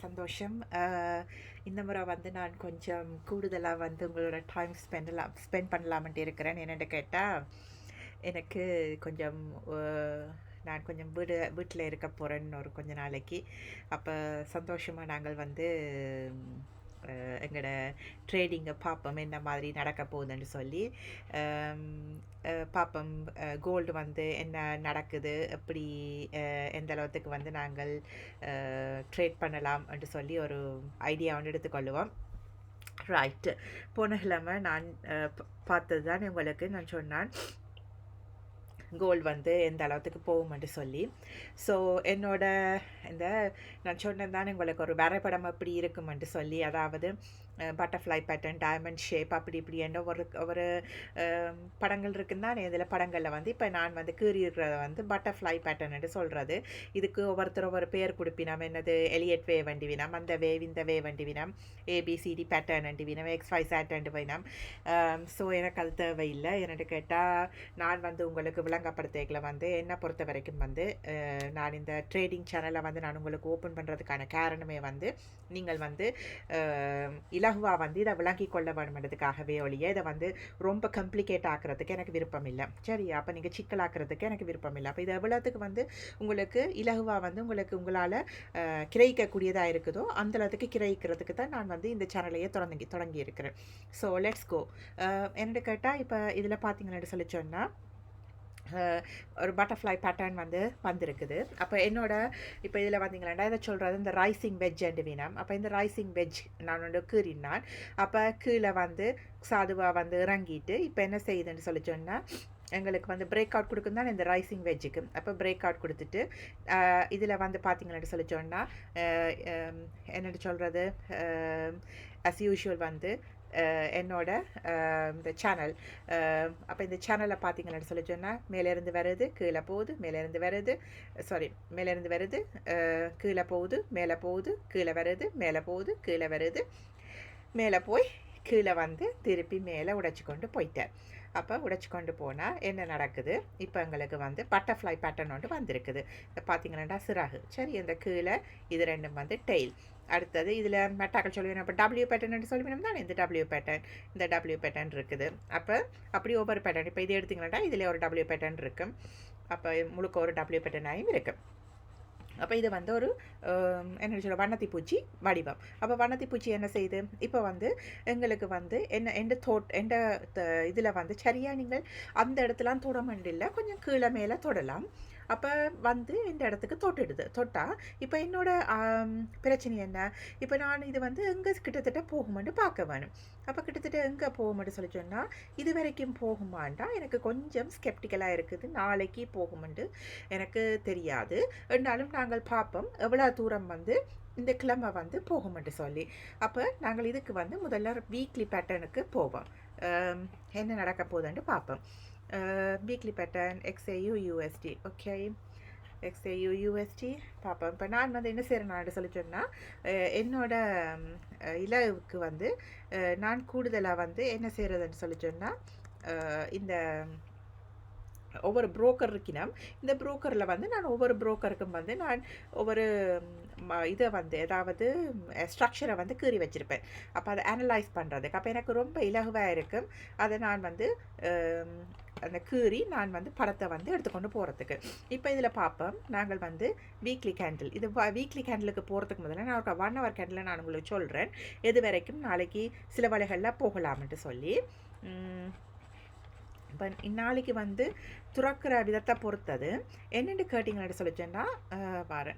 சந்தோஷம். இந்த முறை வந்து நான் கொஞ்சம் கூடுதலா வந்து உங்களோட டைம் ஸ்பெண்ட் பண்ணலாம்ன்ட்டு இருக்கிறேன். என்னென்னு கேட்டா, எனக்கு கொஞ்சம் அ நான் கொஞ்சம் வீட்ல இருக்க போறேன்னு ஒரு கொஞ்ச நாளைக்கு. அப்ப சந்தோஷமா நாங்கள் வந்து எங்களோட ட்ரேடிங்க பார்ப்போம். என்ன மாதிரி நடக்க போகுதுன்னு சொல்லி. அம் பார்ப்போம். கோல்டு வந்து என்ன நடக்குது, எப்படி எந்த அளவுக்கு வந்து நாங்கள் ட்ரேட் பண்ணலாம் என்று சொல்லி ஒரு ஐடியா ஒன்று எடுத்துக்கொள்ளுவோம். ரைட்டு. போன கிழமை நான் பார்த்தது தான் உங்களுக்கு நான் சொன்னான் கோல்டு வந்து எந்த அளவுக்கு போகும்னு சொல்லி. ஸோ என்னோட இந்த நான் சொன்னது தானே உங்களுக்கு ஒரு வரைபடம் அப்படி இருக்குமென்று சொல்லி, அதாவது பட்டர்ஃப்ளை பேட்டர்ன், டைமண்ட் ஷேப் அப்படி இப்படி என்ற ஒரு படங்கள் இருக்குன்னு தான் இதில் படங்களில் வந்து இப்போ நான் வந்து கீறி இருக்கிறத வந்து பட்டர்ஃப்ளை பேட்டர்ன்னு சொல்கிறது. இதுக்கு ஒவ்வொருத்தர் ஒவ்வொரு பேர் கொடுப்பினம். என்னது எலியட் வேவ் வண்டி வினம், அந்த வேவ் இந்த வேவ் வண்டி வினம், ஏபிசிடி பேட்டர்ன் வண்டி வினம், XY சேட்டன்ட்டு வினம். ஸோ எனக்கு அது தேவையில்லை. என்னென்னு கேட்டால், நான் வந்து உங்களுக்கு விளங்கப்படுத்திக்கல வந்து என்னை பொறுத்த வரைக்கும் வந்து நான் இந்த ட்ரேடிங் சேனலை வந்து நான் உங்களுக்கு ஓப்பன் பண்ணுறதுக்கான காரணமே வந்து நீங்கள் வந்து இலகுவாக வந்து இதை விளங்கி கொள்ள வேணுமென்றதுக்காகவே ஒழிய இதை வந்து ரொம்ப கம்ப்ளிகேட் ஆக்கிறதுக்கு எனக்கு விருப்பம் இல்லை. சரியா? அப்போ நீங்கள் சிக்கலாக்கிறதுக்கு எனக்கு விருப்பம் இல்லை. அப்போ இது எவ்வளோத்துக்கு வந்து உங்களுக்கு இலகுவாக வந்து உங்களால் கிரகிக்கக்கூடியதாக இருக்குதோ அந்த அளவுக்கு கிரகிக்கிறதுக்கு தான் நான் வந்து இந்த சேனலையே தொடங்கி இருக்கிறேன். So let's go. என்னென்னு கேட்டால், இப்போ இதில் பார்த்தீங்கன்னு சொல்லி சொன்னால் ஒரு பட்டர்ஃப்ளை பேட்டர்ன் வந்து வந்திருக்குது. அப்போ இப்போ இதில் வந்தீங்களா இதை சொல்கிறது இந்த ரைசிங் வெஜ் அண்டு வீனம். அப்போ இந்த ரைசிங் வெஜ் நான் ஒன்று கீறினான். அப்போ கீழே வந்து சாதுவாக வந்து இறங்கிட்டு இப்போ என்ன செய்யுதுன்னு சொல்லி சொன்னால், எங்களுக்கு வந்து பிரேக் அவுட் கொடுக்கும் தான் இந்த ரைசிங் வெஜ்ஜுக்கு. அப்போ பிரேக் அவுட் கொடுத்துட்டு இதில் வந்து பார்த்தீங்கன்னு சொல்லி சொன்னால் என்னென்னு சொல்கிறது, அஸ் யூஷுவல் வந்து என்னோட இந்த சேனல். அப்போ இந்த சேனலை பார்த்தீங்கன்னு சொல்லி சொன்னால், மேலேருந்து வருது கீழே போகுது, மேலேருந்து வருது மேலேருந்து வருது கீழே போகுது, மேலே போகுது, கீழே வருது, மேலே போகுது, கீழே வருது, மேலே போய் கீழே வந்து திருப்பி மேலே உடைச்சி கொண்டு போயிட்டார். அப்போ உடைச்சி கொண்டு போனால் என்ன நடக்குது, இப்போ எங்களுக்கு வந்து பட்டர்ஃப்ளை பேட்டர்ன் ஒன்று வந்திருக்குது. இதை பார்த்தீங்கன்னா சிறகு. சரி, இந்த கீழே இது ரெண்டும் வந்து டெய்ல். அடுத்தது இதில் மெட்டாக்கள் சொல்லுவேன். இப்போ டபிள்யூ பேட்டர்ன் சொல்லுவேன் தானே, இந்த டபிள்யூ பேட்டர்ன் இருக்குது. அப்போ அப்படி ஒவ்வொரு பேட்டர்ன், இப்போ இது எடுத்திங்கன்னா இதில் ஒரு டபிள்யூ பேட்டர்ன் இருக்கும். அப்போ முழுக்க ஒரு டபிள்யூ பேட்டர்னாயும் இருக்குது. அப்போ இது வந்து ஒரு என்ன சொல்ல வண்ணத்தி பூச்சி வடிவம். அப்போ வண்ணத்தி பூச்சி என்ன செய்யுது, இப்போ வந்து எங்களுக்கு வந்து எந்த இதில் வந்து சரியாக நீங்கள் அந்த இடத்துலாம் தொட முடியல, கொஞ்சம் கீழே மேலே தொடலாம். அப்போ வந்து இந்த இடத்துக்கு தொட்டா இப்போ என்னோட பிரச்சனை என்ன, இப்போ நான் இது வந்து எங்கே கிட்டத்தட்ட போகுமென்று பார்க்க வேணும். அப்போ கிட்டத்தட்ட எங்கே போகுமென்று சொல்லி சொன்னால், இது வரைக்கும் போகுமாண்டா எனக்கு கொஞ்சம் ஸ்கெப்டிக்கலாக இருக்குது. நாளைக்கு போகுமென்று எனக்கு தெரியாது. இருந்தாலும் நாங்கள் பார்ப்போம் எவ்வளோ தூரம் வந்து இந்த கிழமை வந்து போகுமென்று சொல்லி. அப்போ நாங்கள் இதுக்கு வந்து முதல்ல வீக்லி பேட்டர்னுக்கு போவோம். என்ன நடக்க போகுதுன்னு பார்ப்போம். Weekly pattern XAU USD. Okay, XAU USD பார்ப்போம். இப்போ நான் வந்து என்ன செய்கிறேன் சொல்லி சொன்னால், என்னோட இலவுக்கு வந்து நான் கூடுதலாக வந்து என்ன செய்கிறதுன்னு சொல்லி சொன்னால், இந்த ஒவ்வொரு புரோக்கர் இருக்கினோம். இந்த புரோக்கரில் வந்து நான் ஒவ்வொரு புரோக்கருக்கும் வந்து நான் ஒவ்வொரு இதை வந்து ஏதாவது ஸ்ட்ரக்சரை வந்து கீறி வச்சுருப்பேன். அப்போ அதை அனலைஸ் பண்ணுறதுக்கு அப்போ எனக்கு ரொம்ப இலகுவாக இருக்கும். அதை நான் வந்து அந்த கீறி நான் வந்து படத்தை வந்து எடுத்துக்கொண்டு போகிறதுக்கு. இப்போ இதில் பார்ப்போம், நாங்கள் வந்து வீக்லி கேண்டில், இது வீக்லி கேண்டிலுக்கு போகிறதுக்கு முதல்ல நான் ஒரு 1 hour கேண்டில் நான் உங்களுக்கு சொல்கிறேன் எது வரைக்கும் நாளைக்கு சில வழிகளில் போகலாம்ன்ட்டு சொல்லி. இப்போ இந்நாளைக்கு வந்து துறக்கிற விதத்தை பொறுத்தது என்னென்னு கேட்டிங்கன்னு சொல்லிச்சேன்னா பாரு,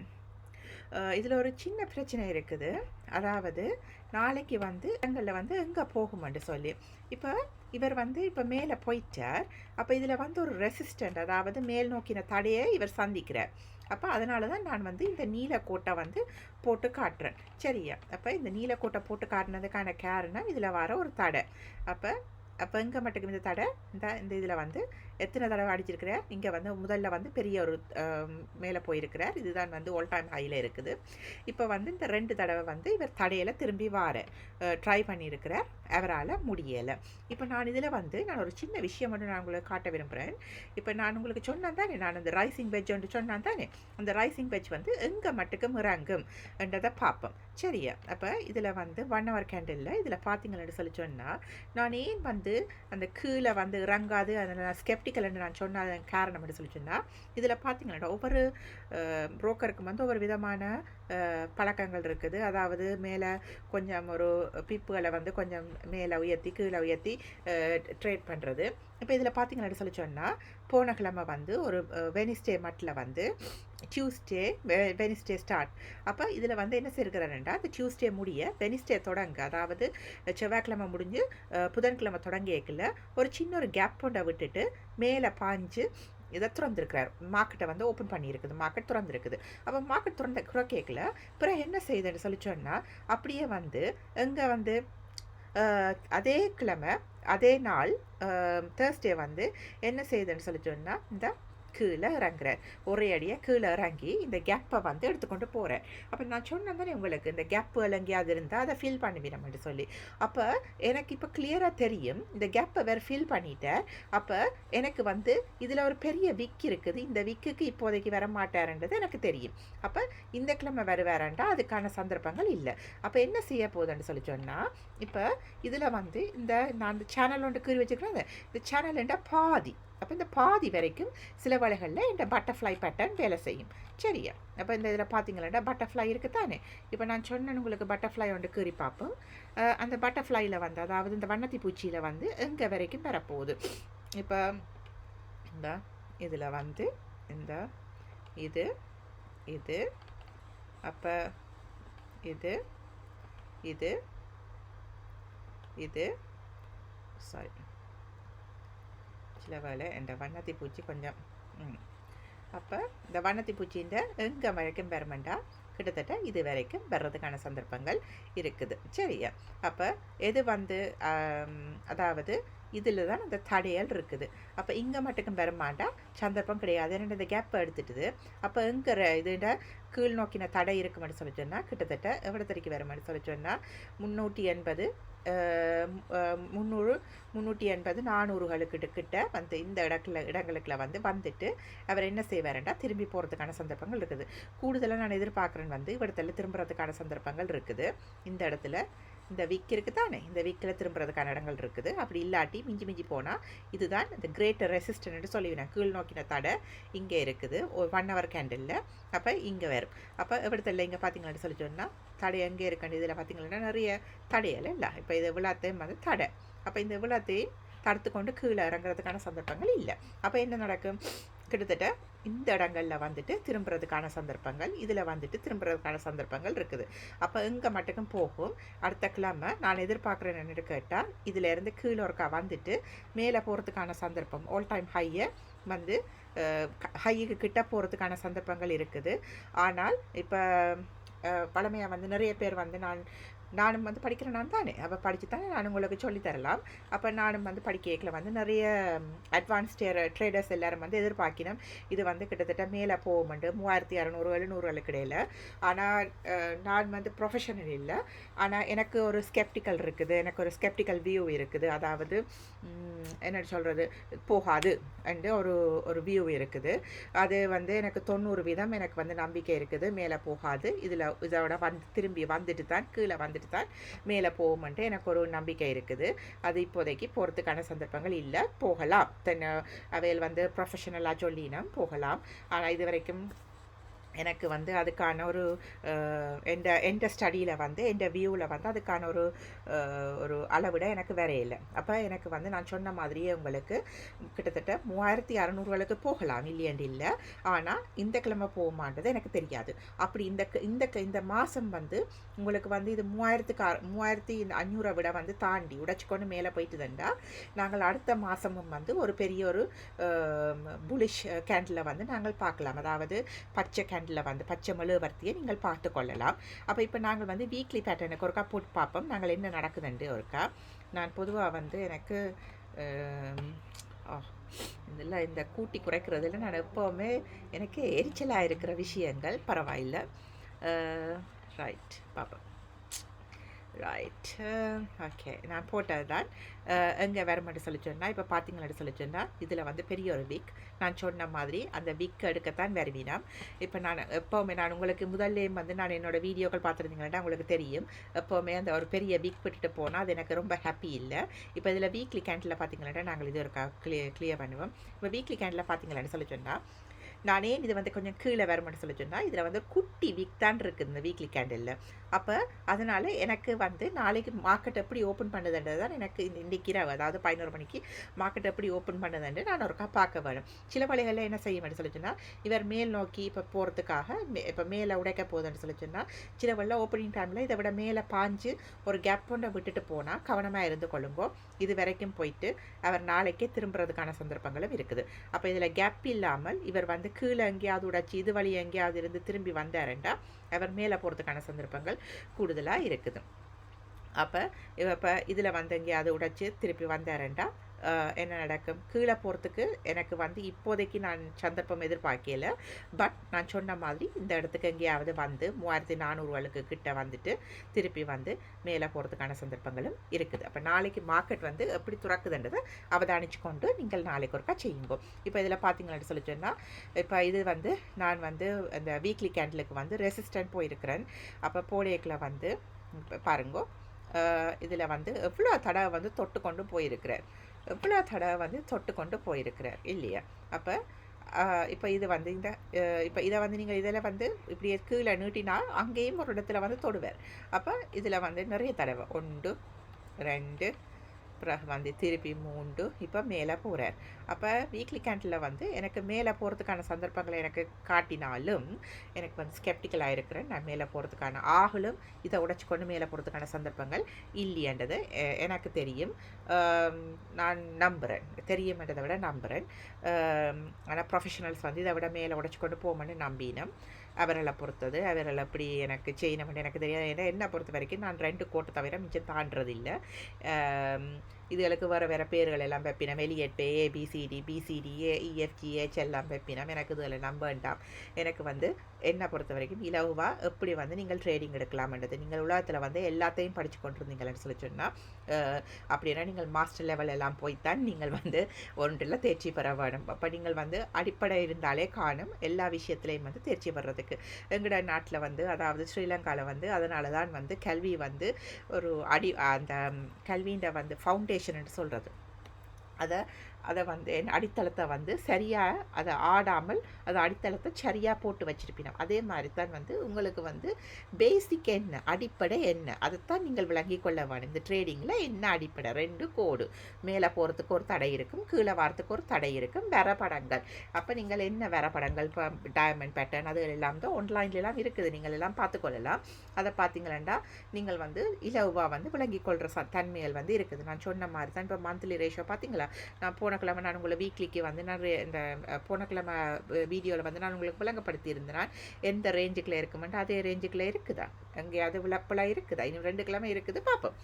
இதில் ஒரு சின்ன பிரச்சனை இருக்குது. அதாவது நாளைக்கு வந்து இடங்களில் வந்து எங்கே போகுமென்று சொல்லி, இப்போ இவர் வந்து இப்போ மேலே போயிட்டார். அப்போ இதில் வந்து ஒரு ரெசிஸ்டண்ட், அதாவது மேல் நோக்கின தடையை இவர் சந்திக்கிறார். அப்போ அதனால தான் நான் வந்து இந்த நீலக்கோட்டை வந்து போட்டு காட்டுறேன். சரியா? அப்போ இந்த நீலக்கோட்டை போட்டு காட்டினதுக்கான காரணம் இதில் வர ஒரு தடை. அப்போ அப்போ இங்கே மட்டும் இந்த தடை இந்த இதில் வந்து எத்தனை தடவை அடிச்சிருக்கிறார். இங்கே வந்து முதல்ல வந்து பெரிய ஒரு மேலே போயிருக்கிறார். இதுதான் வந்து ஆல் டைம் ஹையில் இருக்குது. இப்போ வந்து இந்த 2 தடவை வந்து இவர் தடையில் திரும்பி வார ட்ரை பண்ணியிருக்கிறார். அவரால் முடியலை. இப்போ நான் இதில் வந்து நான் ஒரு சின்ன விஷயம் மட்டும் நான் உங்களுக்கு காட்ட விரும்புகிறேன். இப்போ நான் உங்களுக்கு சொன்னேன் தானே, நான் அந்த ரைசிங் வெஜ் ஒன்று சொன்னேன் தானே, அந்த ரைசிங் வெஜ் வந்து எங்கே மட்டுக்கும் இறங்கும் என்றதை பார்ப்போம். சரியா? அப்போ இதில் வந்து 1 hour கேண்டில் இதில் பார்த்தீங்கன்னு சொல்லி சொன்னால், நான் ஏன் வந்து அந்த கீழே வந்து இறங்காது அதில் நான் ஸ்கெப்டிக்கல்னு நான் சொன்ன காரணம் என்று சொல்லி சொன்னால், இதில் பார்த்தீங்கன்னா ஒவ்வொரு புரோக்கருக்கும் வந்து ஒவ்வொரு விதமான பழக்கங்கள் இருக்குது. அதாவது மேலே கொஞ்சம் ஒரு பிப்புகளை வந்து கொஞ்சம் மேலே உயர்த்தி கீழே உயர்த்தி ட்ரேட் பண்ணுறது. இப்போ இதில் பார்த்தீங்கன்னு சொல்லி சொன்னால், போன கிழமை வந்து ஒரு வெனிஸ்டே மட்டில் வந்து வெனிஸ்டே ஸ்டார்ட். அப்போ இதில் வந்து என்ன செய்கிறாருன்னா, அந்த டியூஸ்டே முடிய வெனிஸ்டே தொடங்க, அதாவது செவ்வாய்க்கிழமை முடிஞ்சு புதன்கிழமை தொடங்கியக்கில் ஒரு சின்ன ஒரு கேப் கொண்ட விட்டுட்டு மேலே பாஞ்சு இதை திறந்துருக்கிறார். மார்க்கெட்டை வந்து ஓப்பன் பண்ணியிருக்குது. மார்க்கெட் திறந்துருக்குது. அப்போ மார்க்கெட் திறந்த கேட்கல பிறகு என்ன செய்யுதுன்னு சொல்லி சொன்னால், அப்படியே வந்து எங்கே வந்து அதே கிழமை அதே நாள் தேர்ஸ்டே வந்து என்ன செய்யுதுன்னு சொல்லி சொன்னால், இந்த கீழே இறங்குறார். ஒரே அடியாக கீழே இறங்கி இந்த கேப்பை வந்து எடுத்துக்கொண்டு போகிறேன். அப்போ நான் சொன்னேன் தானே உங்களுக்கு, இந்த கேப்பு எங்கேயாவது இருந்தால் அதை ஃபில் பண்ணுவிடம்னு சொல்லி. அப்போ எனக்கு இப்போ கிளியராக தெரியும், இந்த கேப்பை வேறு ஃபில் பண்ணிட்டேன். அப்போ எனக்கு வந்து இதில் ஒரு பெரிய விக் இருக்குது. இந்த விக்குக்கு இப்போதைக்கு வர மாட்டாருன்றது எனக்கு தெரியும். அப்போ இந்த கிழமை வருவாரண்டா அதுக்கான சந்தர்ப்பங்கள் இல்லை. அப்போ என்ன செய்ய போகுதுன்னு சொல்லி சொன்னால், இப்போ இதில் வந்து நான் இந்த சேனல் ஒன்று கீறி வச்சுக்கிறேன். இந்த சேனல்ன்ற பாதி, அப்போ இந்த பாதி வரைக்கும் சில வேளைகளில் இந்த பட்டர்ஃப்ளை பேட்டர்ன் வேலை செய்யும். சரியா? அப்போ இந்த இதில் பார்த்தீங்களா பட்டர்ஃப்ளை இருக்குது தானே. இப்போ நான் சொன்னேன் உங்களுக்கு பட்டர்ஃப்ளை ஒன்று கீறி பார்ப்போம். அந்த பட்டர்ஃப்ளையில் வந்து, அதாவது இந்த வண்ணத்தி பூச்சியில் வந்து எங்கே வரைக்கும் பெறப்போகுது. இப்போ இந்த இதில் வந்து இந்த இது இது அப்போ இது இது இது சாரி சில வேலை இந்த வண்ணத்தி பூச்சி கொஞ்சம் அப்போ இந்த வண்ணத்தி பூச்சின்ற எங்கே வரைக்கும் பெறமெண்டா கிட்டத்தட்ட இது வரைக்கும் வர்றதுக்கான சந்தர்ப்பங்கள் இருக்குது. சரியா? அப்போ எது வந்து அதாவது இதில் தான் அந்த தடையல் இருக்குது. அப்போ இங்கே மட்டுக்கும் பெறமாண்டா சந்தர்ப்பம் கிடையாது. ஏன்னா இந்த கேப்பை எடுத்துட்டுது. அப்போ எங்கே இதுட கீழ் நோக்கின தடை இருக்குமென்னு சொல்லி சொன்னால், கிட்டத்தட்ட எவ்வளோ தரைக்கு வருமென்னு சொல்லி சொன்னால் 380 300 380 400 கிட்ட வந்து இந்த இடங்களுக்குள்ள வந்து வந்துட்டு அவர் என்ன செய்வாருண்டா திரும்பி போகிறதுக்கான சந்தர்ப்பங்கள் இருக்குது. கூடுதலாக நான் எதிர்பார்க்குறேன் வந்து இவ்விடத்துல திரும்புறதுக்கான சந்தர்ப்பங்கள் இருக்குது. இந்த இடத்துல இந்த விக் இருக்குது தானே, இந்த விக்கில் திரும்புறதுக்கான இடங்கள் இருக்குது. அப்படி இல்லாட்டி மிஞ்சி மிஞ்சி போனால் இதுதான் இந்த கிரேட்டர் ரெசிஸ்டன்ட்டு சொல்லிவினேன். கீழ் நோக்கின தடை இங்கே இருக்குது ஒரு 1 hour கேண்டில். அப்போ இங்கே வரும். அப்போ எவ்விடத்தில் இங்கே பார்த்தீங்கன்னு சொல்லி சொன்னால் தடை எங்கே இருக்குன்னு இதில் பார்த்தீங்கன்னா நிறைய தடையல் இல்லை. இப்போ இது விழாத்தையும் வந்து தடை. அப்போ இந்த விழாத்தையும் தடுத்து கொண்டு கீழே இறங்குறதுக்கான சந்தர்ப்பங்கள் இல்லை. அப்போ என்ன நடக்கும், கிட்டத்தட்ட இந்த இடங்களில் வந்துட்டு திரும்புறதுக்கான சந்தர்ப்பங்கள், இதில் வந்துட்டு திரும்புறதுக்கான சந்தர்ப்பங்கள் இருக்குது. அப்போ எங்கே மட்டுக்கும் போகும். அடுத்த கிழமை நான் எதிர்பார்க்குறேன் என்னென்னு கேட்டால், இதிலேருந்து கீழே ஒருக்கா வந்துட்டு மேலே போகிறதுக்கான சந்தர்ப்பம் ஆல் டைம் ஹையை வந்து ஹையுக்கு கிட்ட போகிறதுக்கான சந்தர்ப்பங்கள் இருக்குது. ஆனால் இப்போ பழமையாக வந்து நிறைய பேர் வந்து நானும் வந்து படிக்கிறேன் நான் தானே, அப்போ படித்து தானே நான் உங்களுக்கு சொல்லித்தரலாம். அப்போ நானும் வந்து படிக்கல வந்து நிறைய அட்வான்ஸ் ட்ரேடர்ஸ் எல்லோரும் வந்து எதிர்பார்க்கினோம் இது வந்து கிட்டத்தட்ட மேலே போகும்ண்டு 3600 700 இடையில். ஆனால் நான் வந்து ப்ரொஃபஷனல் இல்லை. ஆனால் எனக்கு ஒரு ஸ்கெப்டிக்கல் இருக்குது, எனக்கு ஒரு ஸ்கெப்டிக்கல் வியூ இருக்குது. அதாவது என்ன சொல்கிறது, போகாது அண்டு ஒரு வியூ இருக்குது. அது வந்து எனக்கு 90% எனக்கு வந்து நம்பிக்கை இருக்குது மேலே போகாது. இதோட திரும்பி வந்துட்டு தான் கீழே வந்துட்டு தான் மேலே போகும்ன்ட்டு எனக்கு ஒரு நம்பிக்கை இருக்குது. அது இப்போதைக்கு போகிறதுக்கான சந்தர்ப்பங்கள் இல்லை. போகலாம், அவையில் வந்து ப்ரொஃபஷனலாக சொல்லினா போகலாம். ஆனால் இது வரைக்கும் எனக்கு வந்து அதுக்கான ஒரு எந்த ஸ்டடியில் வந்து எந்த வியூவில் வந்து அதுக்கான ஒரு அளவிட எனக்கு வேற இல்லை. அப்போ எனக்கு வந்து நான் சொன்ன மாதிரியே உங்களுக்கு கிட்டத்தட்ட 3600 போகலாம், இல்லையண்டு இல்லை. ஆனால் இந்த கிழமை போகுமான்றது எனக்கு தெரியாது. அப்படி இந்த மாதம் வந்து உங்களுக்கு வந்து இது 3500 விட வந்து தாண்டி உடைச்சிக்கொண்டு மேலே போயிட்டுதுண்டா நாங்கள் அடுத்த மாதமும் வந்து ஒரு பெரிய ஒரு புலிஷ் கேண்டில் வந்து நாங்கள் பார்க்கலாம். அதாவது பச்சை கேண்டில் கேண்டில் வந்து பச்சை மெழுகுவர்த்தியை நீங்கள் பார்த்து கொள்ளலாம். அப்போ இப்போ நாங்கள் வந்து வீக்லி பேட்டர்னுக்கு ஒருக்கா போட்டு பார்ப்போம் நாங்கள் என்ன நடக்குதுண்டு ஒருக்கா. நான் பொதுவாக வந்து எனக்கு இதில் இந்த கூட்டி குறைக்கிறதுல நான் எப்போவுமே எனக்கு எரிச்சலாக இருக்கிற விஷயங்கள் பரவாயில்லை. ரைட் பார்ப்போம். ரைட் ஓகே நான் போட்டது தான் எங்கே வேறு மட்டும் சொல்லி சொன்னால் இப்போ பார்த்தீங்கன்னு சொல்லி சொன்னால் இதில் வந்து பெரிய ஒரு விக் நான் சொன்ன மாதிரி அந்த விக் எடுக்கத்தான் வருவினா. இப்போ நான் எப்போவுமே நான் உங்களுக்கு முதல்லையும் வந்து நான் என்னோடய வீடியோக்கள் பார்த்துருந்தீங்கன்னா உங்களுக்கு தெரியும் எப்போவுமே அந்த ஒரு பெரிய விக் விட்டுட்டு போனால் அது எனக்கு ரொம்ப ஹாப்பி இல்லை. இப்போ இதில் வீக்லி கேண்டில் பார்த்தீங்கன்னா நாங்கள் இது ஒரு கிளியர் பண்ணுவோம். இப்போ வீக்லி கேண்டில் பார்த்தீங்களான்னு சொல்லி சொன்னால் நானே இது வந்து கொஞ்சம் கீழே வேறு மட்டும் சொல்லி சொன்னால் இதில் வந்து குட்டி வீக் தான் இருக்குது இந்த வீக்லி கேண்டிலில். அப்போ அதனால் எனக்கு வந்து நாளைக்கு மார்க்கெட் எப்படி ஓப்பன் பண்ணுதுன்றது தான் எனக்கு இன்றைக்கி அதாவது 11 மணிக்கு மார்க்கெட் எப்படி ஓப்பன் பண்ணுதுன்னு நான் ஒருக்கா பார்க்க வேணும். சில வழிகளில் என்ன செய்ய வேணும் சொல்லி சொன்னால் இவர் மேல் நோக்கி இப்போ போகிறதுக்காக இப்போ மேலே உடைக்க போகுதுன்னு சொல்லி சொன்னால் சில வழியில் ஓப்பனிங் டைமில் இதை விட மேலே பாஞ்சு ஒரு கேப் கொண்டு விட்டுட்டு போனால் கவனமாக இருந்து கொள்ளுங்கோ. இது வரைக்கும் போயிட்டு அவர் நாளைக்கே திரும்புறதுக்கான சந்தர்ப்பங்களும் இருக்குது. அப்போ இதில் கேப் இல்லாமல் இவர் வந்து கீழே எங்கேயாவது உடைச்சி இது வழி எங்கேயாவது இருந்து திரும்பி வந்தாருண்டா அவர் மேலே போகிறதுக்கான சந்தர்ப்பங்கள் கூடுதலாக இருக்குது. அப்போ இப்போ இதில் வந்து எங்கேயாவது உடைச்சி திருப்பி வந்தாருண்டா என்ன நடக்கும் கீழே போகிறதுக்கு எனக்கு வந்து இப்போதைக்கு நான் சந்தர்ப்பம் எதிர்பார்க்கல. பட் நான் சொன்ன மாதிரி இந்த இடத்துக்கு எங்கேயாவது வந்து 3400 கிட்ட வந்துட்டு திருப்பி வந்து மேலே போகிறதுக்கான சந்தர்ப்பங்களும் இருக்குது. அப்போ நாளைக்கு மார்க்கெட் வந்து எப்படி துறக்குதுன்றதை அவதானிச்சு கொண்டு நீங்கள் நாளைக்கு ஒருக்கா செய்யுங்க. இப்போ இதில் பார்த்தீங்கன்னு சொல்லி சொன்னால் இப்போ இது வந்து நான் வந்து அந்த வீக்லி கேண்டிலுக்கு வந்து ரெசிஸ்டன்ட் போயிருக்கிறேன். அப்போ போடேக்கில் வந்து பாருங்கோ இதில் வந்து எவ்வளோ தடவை வந்து தொட்டு கொண்டு போயிருக்கிறார் எவ்வளோ தடவை வந்து தொட்டு கொண்டு போயிருக்கிறார் இல்லையா. அப்போ இப்போ இது வந்து இந்த இப்போ இதை வந்து நீங்கள் இதில் வந்து இப்படி கீழே நீட்டினால் அங்கேயும் ஒரு இடத்துல வந்து தொடுவார். அப்போ இதில் வந்து நிறைய தடவை 1 2 பிறகு வந்து திருப்பி 3 இப்போ மேலே போகிறார். அப்போ வீக்லி கேண்டில் வந்து எனக்கு மேலே போகிறதுக்கான சந்தர்ப்பங்களை எனக்கு காட்டினாலும் எனக்கு வந்து ஸ்கெப்டிக்கலாக இருக்கிறேன். நான் மேலே போகிறதுக்கான ஆகலும் இதை உடைச்சி கொண்டு மேலே போகிறதுக்கான சந்தர்ப்பங்கள் இல்லையன்றது எனக்கு தெரியும். நான் நம்புகிறேன் தெரியுமென்றதை விட நம்புகிறேன். ஆனால் ப்ரொஃபஷனல்ஸ் வந்து இதை விட மேலே உடைச்சி கொண்டு போகணும்னு நம்பினோம். அவர்களை பொறுத்தது அவர்கள் அப்படி எனக்கு செய்யணும்னு எனக்கு தெரியாது. ஏன்னா என்னை பொறுத்த வரைக்கும் நான் 2 கோட்டை தவிர மிச்சம் தாண்டதில்லை. இதுகளுக்கு வேறு பேர்கள் எல்லாம் பெப்பினம் எலியட் ஏபிசிடி பிசிடி இஎஃப்ஜிஹெச் எல்லாம் பெப்பினம் எனக்கு இதில் நம்ப வேண்டாம். எனக்கு வந்து என்னை பொறுத்த வரைக்கும் இலவாக எப்படி வந்து நீங்கள் ட்ரேடிங் எடுக்கலாம்ன்றது நீங்கள் உலகத்தில் வந்து எல்லாத்தையும் படித்து கொண்டிருந்தீங்கன்னு சொல்லி சொன்னால் அப்படின்னா நீங்கள் மாஸ்டர் லெவல் எல்லாம் போய்த்தான் நீங்கள் வந்து ஒன்றில் தேர்ச்சி பெற வேணும். அப்போ நீங்கள் வந்து அடிப்படை இருந்தாலே காணும் எல்லா விஷயத்துலையும் வந்து தேர்ச்சி பெறதுக்கு. எங்களோட நாட்டில் வந்து அதாவது ஸ்ரீலங்காவில் வந்து அதனால தான் வந்து கல்வி வந்து ஒரு அந்த கல்வின்ற வந்து ஃபவுண்டேஷன் சொல்கிறது அதை வந்து அடித்தளத்தை வந்து சரியாக அதை ஆடாமல் அதை அடித்தளத்தை சரியாக போட்டு வச்சுருப்பினோம். அதே மாதிரி தான் வந்து உங்களுக்கு வந்து பேசிக் என்ன அடிப்படை என்ன அதைத்தான் நீங்கள் விளங்கி கொள்ள வேணும். இந்த ட்ரேடிங்கில் என்ன அடிப்படை 2 கோடு மேலே போகிறதுக்கு ஒரு தடை இருக்கும் கீழே வரத்துக்கு ஒரு தடை இருக்கும் வரைபடங்கள். அப்போ நீங்கள் என்ன வரைபடங்கள் இப்போ டயமண்ட் பேட்டர்ன் அது எல்லாம் தான் ஆன்லைன்லாம் இருக்குது நீங்கள் எல்லாம் பார்த்துக்கொள்ளலாம். அதை பார்த்தீங்களா நீங்கள் வந்து இலவாக வந்து விளங்கி கொள்கிற தன்மைகள் வந்து இருக்குது. நான் சொன்ன மாதிரி தான் இப்போ மந்த்லி ரேஷியோ பார்த்தீங்களா நான் போன கிழமை நான் உங்களை வீக்லிக்கு வந்து நான் இந்த போன கிழமை வீடியோவில் வந்து நான் உங்களுக்கு விளங்கப்படுத்தி இருந்தேன் எந்த ரேஞ்சுக்குள்ளே இருக்குமென்ட்டு அதே ரேஞ்சுக்குள்ளே இருக்குதா எங்கேயாவது விளப்பெல்லாம் இருக்குதா இன்னும் 2 கிழமை இருக்குது பார்ப்போம்.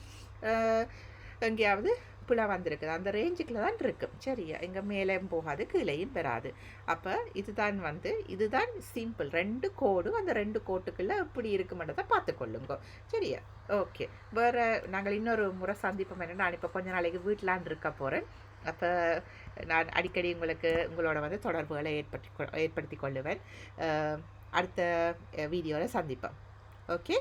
எங்கேயாவது பிழை வந்திருக்குது அந்த ரேஞ்சுக்குள்ள தான் இருக்கும் சரியா எங்கே மேலேயும் போகாது கீழேயும் பெறாது. அப்போ இதுதான் சிம்பிள் 2 கோடு அந்த 2 கோட்டுக்குள்ளே எப்படி இருக்குமென்றதை பார்த்துக்கொள்ளுங்க சரியா. ஓகே வேறு நாங்கள் இன்னொரு முறை சந்திப்போம். என்ன நான் இப்போ கொஞ்ச நாளைக்கு வீட்டிலான் இருக்க போகிறேன். அப்போ நான் அடிக்கடி உங்களோட வந்து தொடர்புகளை ஏற்படுத்தி கொள்ளுவேன். அடுத்த வீடியோவில் சந்திப்போம். ஓகே.